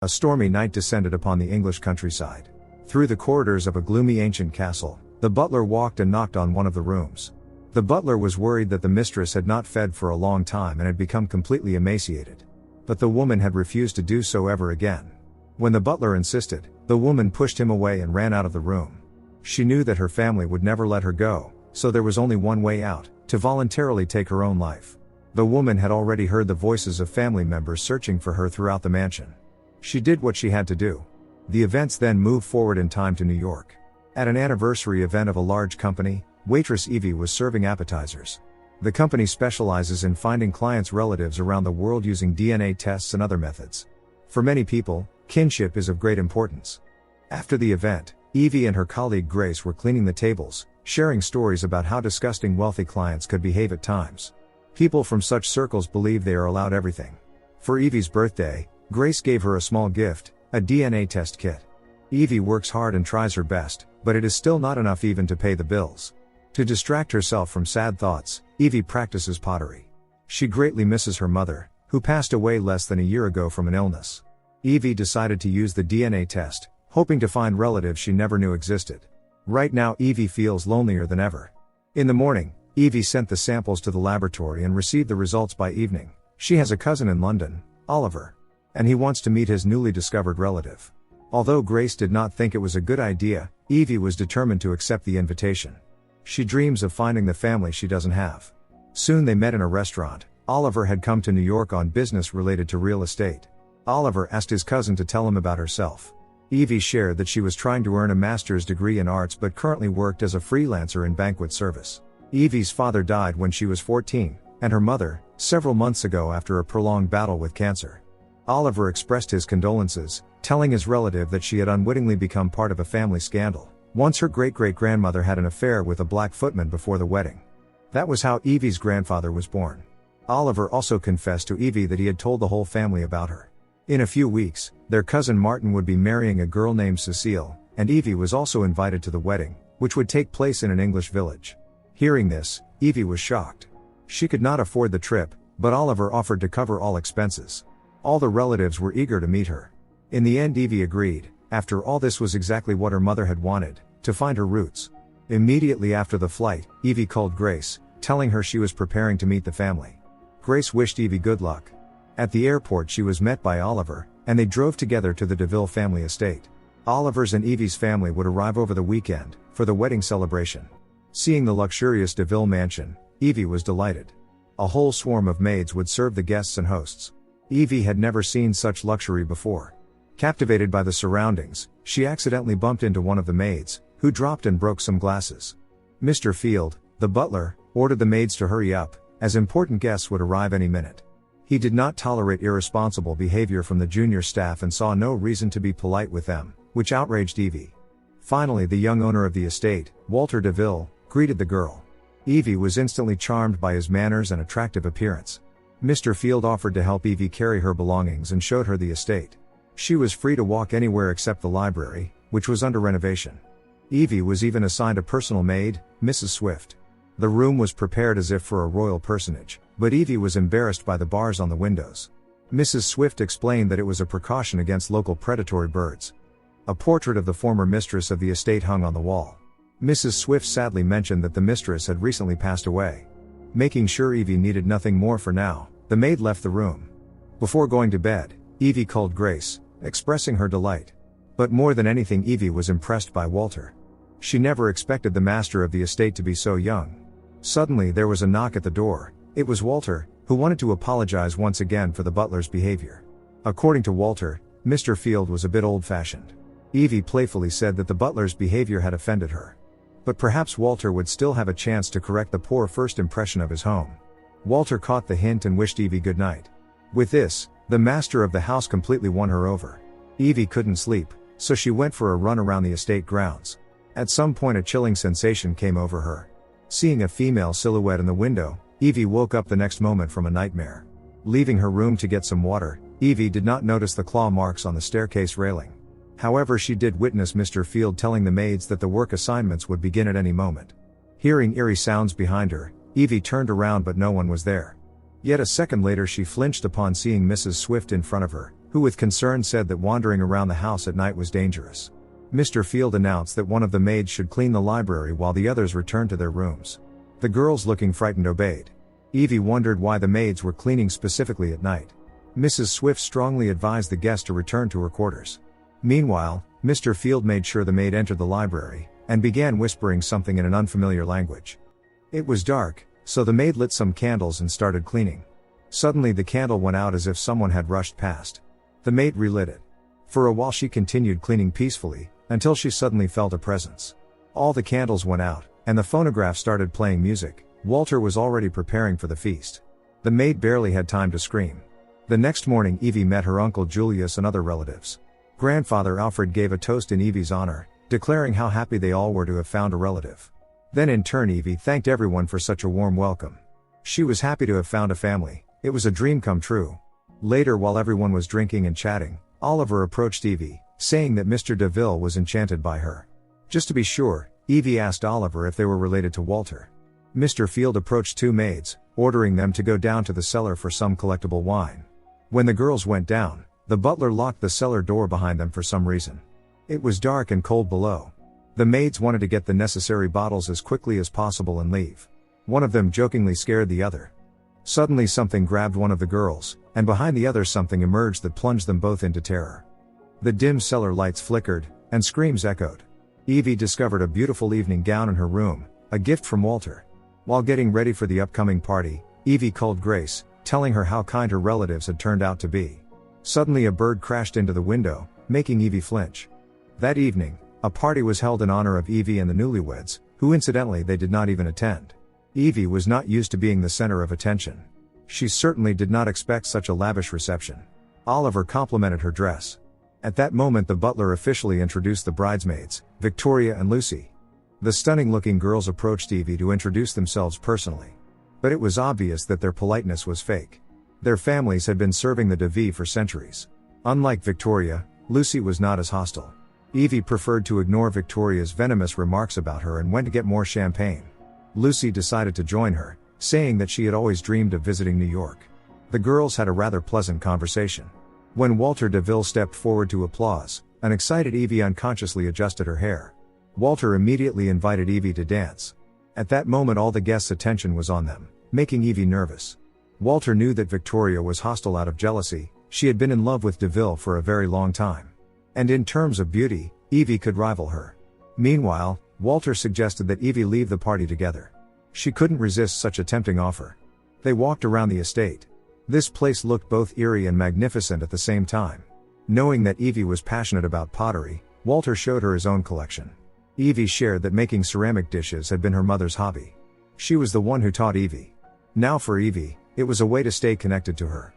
A stormy night descended upon the English countryside. Through the corridors of a gloomy ancient castle, the butler walked and knocked on one of the rooms. The butler was worried that the mistress had not fed for a long time and had become completely emaciated. But the woman had refused to do so ever again. When the butler insisted, the woman pushed him away and ran out of the room. She knew that her family would never let her go, so there was only one way out: to voluntarily take her own life. The woman had already heard the voices of family members searching for her throughout the mansion. She did what she had to do. The events then moved forward in time to New York. At an anniversary event of a large company, waitress Evie was serving appetizers. The company specializes in finding clients' relatives around the world using DNA tests and other methods. For many people, kinship is of great importance. After the event, Evie and her colleague Grace were cleaning the tables, sharing stories about how disgusting wealthy clients could behave at times. People from such circles believe they are allowed everything. For Evie's birthday, Grace gave her a small gift, a DNA test kit. Evie works hard and tries her best, but it is still not enough even to pay the bills. To distract herself from sad thoughts, Evie practices pottery. She greatly misses her mother, who passed away less than a year ago from an illness. Evie decided to use the DNA test, hoping to find relatives she never knew existed. Right now Evie feels lonelier than ever. In the morning, Evie sent the samples to the laboratory and received the results by evening. She has a cousin in London, Oliver, and he wants to meet his newly discovered relative. Although Grace did not think it was a good idea, Evie was determined to accept the invitation. She dreams of finding the family she doesn't have. Soon they met in a restaurant. Oliver had come to New York on business related to real estate. Oliver asked his cousin to tell him about herself. Evie shared that she was trying to earn a master's degree in arts but currently worked as a freelancer in banquet service. Evie's father died when she was 14, and her mother, several months ago after a prolonged battle with cancer. Oliver expressed his condolences, telling his relative that she had unwittingly become part of a family scandal. Once her great-great-grandmother had an affair with a black footman before the wedding. That was how Evie's grandfather was born. Oliver also confessed to Evie that he had told the whole family about her. In a few weeks, their cousin Martin would be marrying a girl named Cecile, and Evie was also invited to the wedding, which would take place in an English village. Hearing this, Evie was shocked. She could not afford the trip, but Oliver offered to cover all expenses. All the relatives were eager to meet her. In the end Evie agreed. After all, this was exactly what her mother had wanted, to find her roots. Immediately after the flight, Evie called Grace, telling her she was preparing to meet the family. Grace wished Evie good luck. At the airport she was met by Oliver, and they drove together to the DeVille family estate. Oliver's and Evie's family would arrive over the weekend, for the wedding celebration. Seeing the luxurious DeVille mansion, Evie was delighted. A whole swarm of maids would serve the guests and hosts. Evie had never seen such luxury before. Captivated by the surroundings, she accidentally bumped into one of the maids, who dropped and broke some glasses. Mr. Field, the butler, ordered the maids to hurry up, as important guests would arrive any minute. He did not tolerate irresponsible behavior from the junior staff and saw no reason to be polite with them, which outraged Evie. Finally, the young owner of the estate, Walter DeVille, greeted the girl. Evie was instantly charmed by his manners and attractive appearance. Mr. Field offered to help Evie carry her belongings and showed her the estate. She was free to walk anywhere except the library, which was under renovation. Evie was even assigned a personal maid, Mrs. Swift. The room was prepared as if for a royal personage, but Evie was embarrassed by the bars on the windows. Mrs. Swift explained that it was a precaution against local predatory birds. A portrait of the former mistress of the estate hung on the wall. Mrs. Swift sadly mentioned that the mistress had recently passed away. Making sure Evie needed nothing more for now, the maid left the room. Before going to bed, Evie called Grace, expressing her delight. But more than anything, Evie was impressed by Walter. She never expected the master of the estate to be so young. Suddenly there was a knock at the door. It was Walter, who wanted to apologize once again for the butler's behavior. According to Walter, Mr. Field was a bit old-fashioned. Evie playfully said that the butler's behavior had offended her. But perhaps Walter would still have a chance to correct the poor first impression of his home. Walter caught the hint and wished Evie good night. With this, the master of the house completely won her over. Evie couldn't sleep, so she went for a run around the estate grounds. At some point a chilling sensation came over her. Seeing a female silhouette in the window, Evie woke up the next moment from a nightmare. Leaving her room to get some water, Evie did not notice the claw marks on the staircase railing. However, she did witness Mr. Field telling the maids that the work assignments would begin at any moment. Hearing eerie sounds behind her, Evie turned around but no one was there. Yet a second later she flinched upon seeing Mrs. Swift in front of her, who who with concern said that wandering around the house at night was dangerous. Mr. Field announced that one of the maids should clean the library while the others returned to their rooms. The girls, looking frightened, obeyed. Evie wondered why the maids were cleaning specifically at night. Mrs. Swift strongly advised the guest to return to her quarters. Meanwhile, Mr. Field made sure the maid entered the library, and began whispering something in an unfamiliar language. It was dark, so the maid lit some candles and started cleaning. Suddenly the candle went out as if someone had rushed past. The maid relit it. For a while she continued cleaning peacefully, until she suddenly felt a presence. All the candles went out, and the phonograph started playing music. Walter was already preparing for the feast. The maid barely had time to scream. The next morning Evie met her uncle Julius and other relatives. Grandfather Alfred gave a toast in Evie's honor, declaring how happy they all were to have found a relative. Then in turn Evie thanked everyone for such a warm welcome. She was happy to have found a family. It was a dream come true. Later, while everyone was drinking and chatting, Oliver approached Evie, saying that Mr. DeVille was enchanted by her. Just to be sure, Evie asked Oliver if they were related to Walter. Mr. Field approached two maids, ordering them to go down to the cellar for some collectible wine. When the girls went down, the butler locked the cellar door behind them for some reason. It was dark and cold below. The maids wanted to get the necessary bottles as quickly as possible and leave. One of them jokingly scared the other. Suddenly something grabbed one of the girls, and behind the other something emerged that plunged them both into terror. The dim cellar lights flickered, and screams echoed. Evie discovered a beautiful evening gown in her room, a gift from Walter. While getting ready for the upcoming party, Evie called Grace, telling her how kind her relatives had turned out to be. Suddenly a bird crashed into the window, making Evie flinch. That evening, a party was held in honor of Evie and the newlyweds, who incidentally they did not even attend. Evie was not used to being the center of attention. She certainly did not expect such a lavish reception. Oliver complimented her dress. At that moment the butler officially introduced the bridesmaids, Victoria and Lucy. The stunning-looking girls approached Evie to introduce themselves personally. But it was obvious that their politeness was fake. Their families had been serving the DeVille for centuries. Unlike Victoria, Lucy was not as hostile. Evie preferred to ignore Victoria's venomous remarks about her and went to get more champagne. Lucy decided to join her, saying that she had always dreamed of visiting New York. The girls had a rather pleasant conversation. When Walter DeVille stepped forward to applause, an excited Evie unconsciously adjusted her hair. Walter immediately invited Evie to dance. At that moment all the guests' attention was on them, making Evie nervous. Walter knew that Victoria was hostile out of jealousy. She had been in love with DeVille for a very long time. And in terms of beauty, Evie could rival her. Meanwhile, Walter suggested that Evie leave the party together. She couldn't resist such a tempting offer. They walked around the estate. This place looked both eerie and magnificent at the same time. Knowing that Evie was passionate about pottery, Walter showed her his own collection. Evie shared that making ceramic dishes had been her mother's hobby. She was the one who taught Evie. Now for Evie, it was a way to stay connected to her.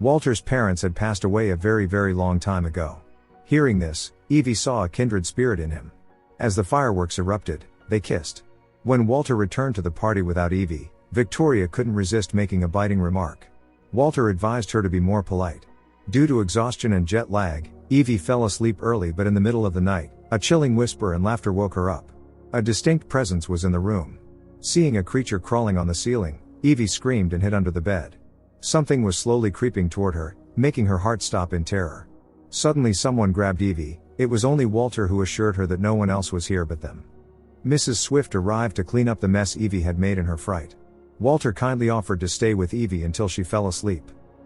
Walter's parents had passed away a very, very long time ago. Hearing this, Evie saw a kindred spirit in him. As the fireworks erupted, they kissed. When Walter returned to the party without Evie, Victoria couldn't resist making a biting remark. Walter advised her to be more polite. Due to exhaustion and jet lag, Evie fell asleep early, but in the middle of the night, a chilling whisper and laughter woke her up. A distinct presence was in the room. Seeing a creature crawling on the ceiling, Evie screamed and hid under the bed. Something was slowly creeping toward her, making her heart stop in terror. Suddenly someone grabbed Evie. It was only Walter, who assured her that no one else was here but them. Mrs. Swift arrived to clean up the mess Evie had made in her fright. Walter kindly offered to stay with Evie until she fell asleep.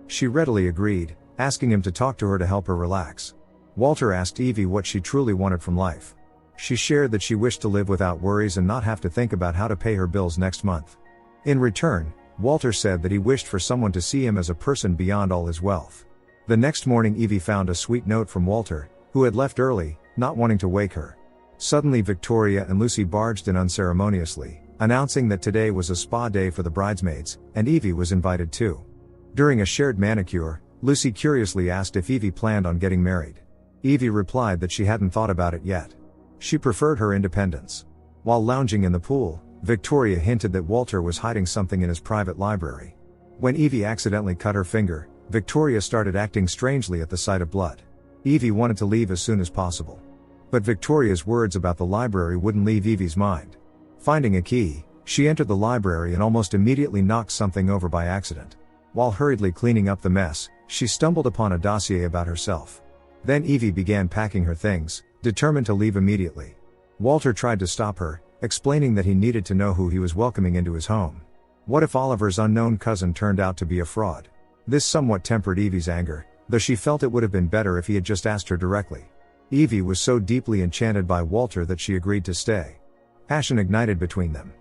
She readily agreed, asking him to talk to her to help her relax. Walter asked Evie what she truly wanted from life. She shared that she wished to live without worries and not have to think about how to pay her bills next month. In return, Walter said that he wished for someone to see him as a person beyond all his wealth. The next morning Evie found a sweet note from Walter, who had left early, not wanting to wake her. Suddenly Victoria and Lucy barged in unceremoniously, announcing that today was a spa day for the bridesmaids, and Evie was invited too. During a shared manicure, Lucy curiously asked if Evie planned on getting married. Evie replied that she hadn't thought about it yet. She preferred her independence. While lounging in the pool, Victoria hinted that Walter was hiding something in his private library. When Evie accidentally cut her finger, Victoria started acting strangely at the sight of blood. Evie wanted to leave as soon as possible. But Victoria's words about the library wouldn't leave Evie's mind. Finding a key, she entered the library and almost immediately knocked something over by accident. While hurriedly cleaning up the mess, She stumbled upon a dossier about herself. Then Evie began packing her things, determined to leave immediately. Walter tried to stop her, explaining that he needed to know who he was welcoming into his home. What if Oliver's unknown cousin turned out to be a fraud? This somewhat tempered Evie's anger, though she felt it would have been better if he had just asked her directly. Evie was so deeply enchanted by Walter that she agreed to stay. Passion ignited between them.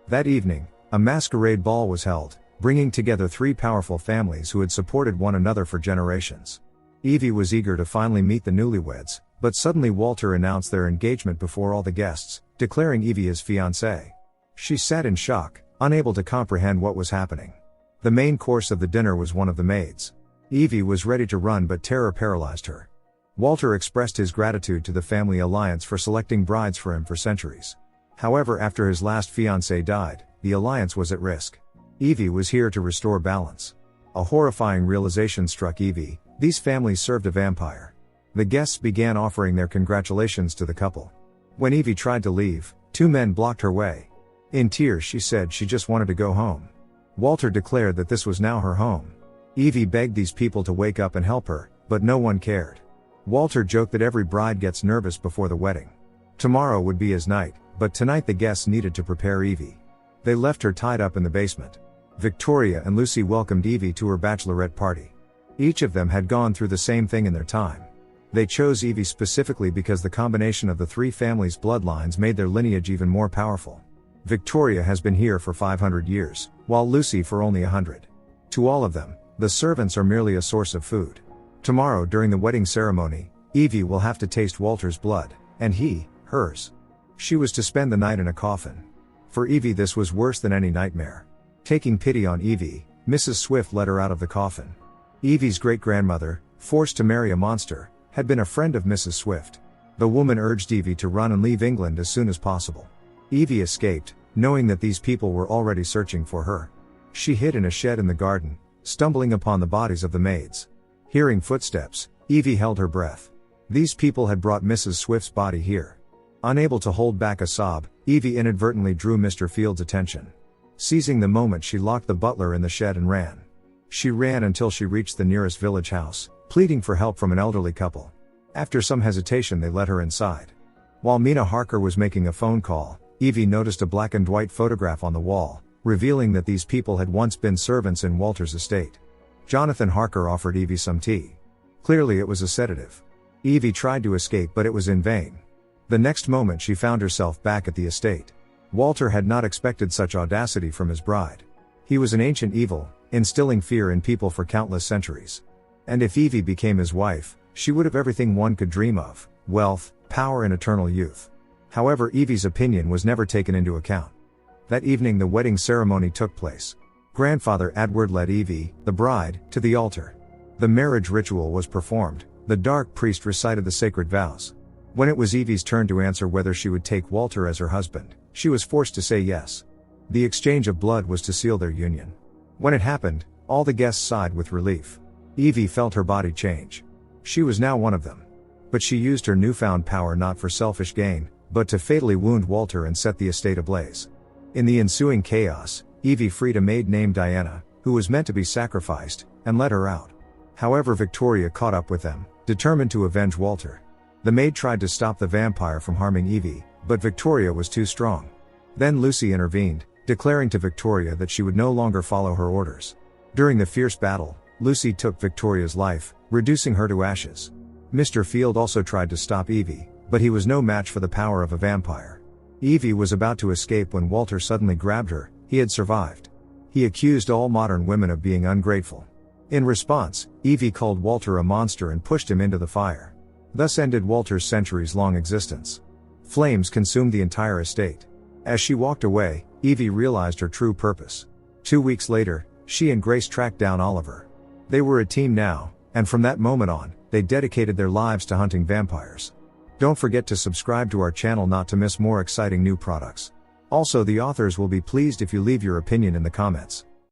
That evening, a masquerade ball was held, bringing together three powerful families who had supported one another for generations. Evie was eager to finally meet the newlyweds, but suddenly Walter announced their engagement before all the guests, declaring Evie his fiancée. She sat in shock, unable to comprehend what was happening. The main course of the dinner was one of the maids. Evie was ready to run, but terror paralyzed her. Walter expressed his gratitude to the family alliance for selecting brides for him for centuries. However, after his last fiancée died, the alliance was at risk. Evie was here to restore balance. A horrifying realization struck Evie: these families served a vampire. The guests began offering their congratulations to the couple. When Evie tried to leave, two men blocked her way. In tears she said she just wanted to go home. Walter declared that this was now her home. Evie begged these people to wake up and help her, but no one cared. Walter joked that every bride gets nervous before the wedding. Tomorrow would be his night, but tonight the guests needed to prepare Evie. They left her tied up in the basement. Victoria and Lucy welcomed Evie to her bachelorette party. Each of them had gone through the same thing in their time. They chose Evie specifically because the combination of the three families' bloodlines made their lineage even more powerful. Victoria has been here for 500 years, while Lucy for only 100. To all of them, the servants are merely a source of food. Tomorrow during the wedding ceremony, Evie will have to taste Walter's blood, and he, hers. She was to spend the night in a coffin. For Evie this was worse than any nightmare. Taking pity on Evie, Mrs. Swift led her out of the coffin. Evie's great-grandmother, forced to marry a monster, had been a friend of Mrs. Swift. The woman urged Evie to run and leave England as soon as possible. Evie escaped, knowing that these people were already searching for her. She hid in a shed in the garden, stumbling upon the bodies of the maids. Hearing footsteps, Evie held her breath. These people had brought Mrs. Swift's body here. Unable to hold back a sob, Evie inadvertently drew Mr. Field's attention. Seizing the moment, she locked the butler in the shed and ran. She ran until she reached the nearest village house, pleading for help from an elderly couple. After some hesitation they let her inside. While Mina Harker was making a phone call, Evie noticed a black and white photograph on the wall, revealing that these people had once been servants in Walter's estate. Jonathan Harker offered Evie some tea. Clearly it was a sedative. Evie tried to escape, but it was in vain. The next moment she found herself back at the estate. Walter had not expected such audacity from his bride. He was an ancient evil, instilling fear in people for countless centuries. And if Evie became his wife, she would have everything one could dream of: wealth, power and eternal youth. However, Evie's opinion was never taken into account. That evening the wedding ceremony took place. Grandfather Edward led Evie, the bride, to the altar. The marriage ritual was performed. The dark priest recited the sacred vows. When it was Evie's turn to answer whether she would take Walter as her husband, she was forced to say yes. The exchange of blood was to seal their union. When it happened, all the guests sighed with relief. Evie felt her body change. She was now one of them. But she used her newfound power not for selfish gain, but to fatally wound Walter and set the estate ablaze. In the ensuing chaos, Evie freed a maid named Diana, who was meant to be sacrificed, and let her out. However, Victoria caught up with them, determined to avenge Walter. The maid tried to stop the vampire from harming Evie, but Victoria was too strong. Then Lucy intervened, declaring to Victoria that she would no longer follow her orders. During the fierce battle, Lucy took Victoria's life, reducing her to ashes. Mr. Field also tried to stop Evie, but he was no match for the power of a vampire. Evie was about to escape when Walter suddenly grabbed her. He had survived. He accused all modern women of being ungrateful. In response, Evie called Walter a monster and pushed him into the fire. Thus ended Walter's centuries-long existence. Flames consumed the entire estate. As she walked away, Evie realized her true purpose. 2 weeks later, she and Grace tracked down Oliver. They were a team now, and from that moment on, they dedicated their lives to hunting vampires. Don't forget to subscribe to our channel not to miss more exciting new products. Also, the authors will be pleased if you leave your opinion in the comments.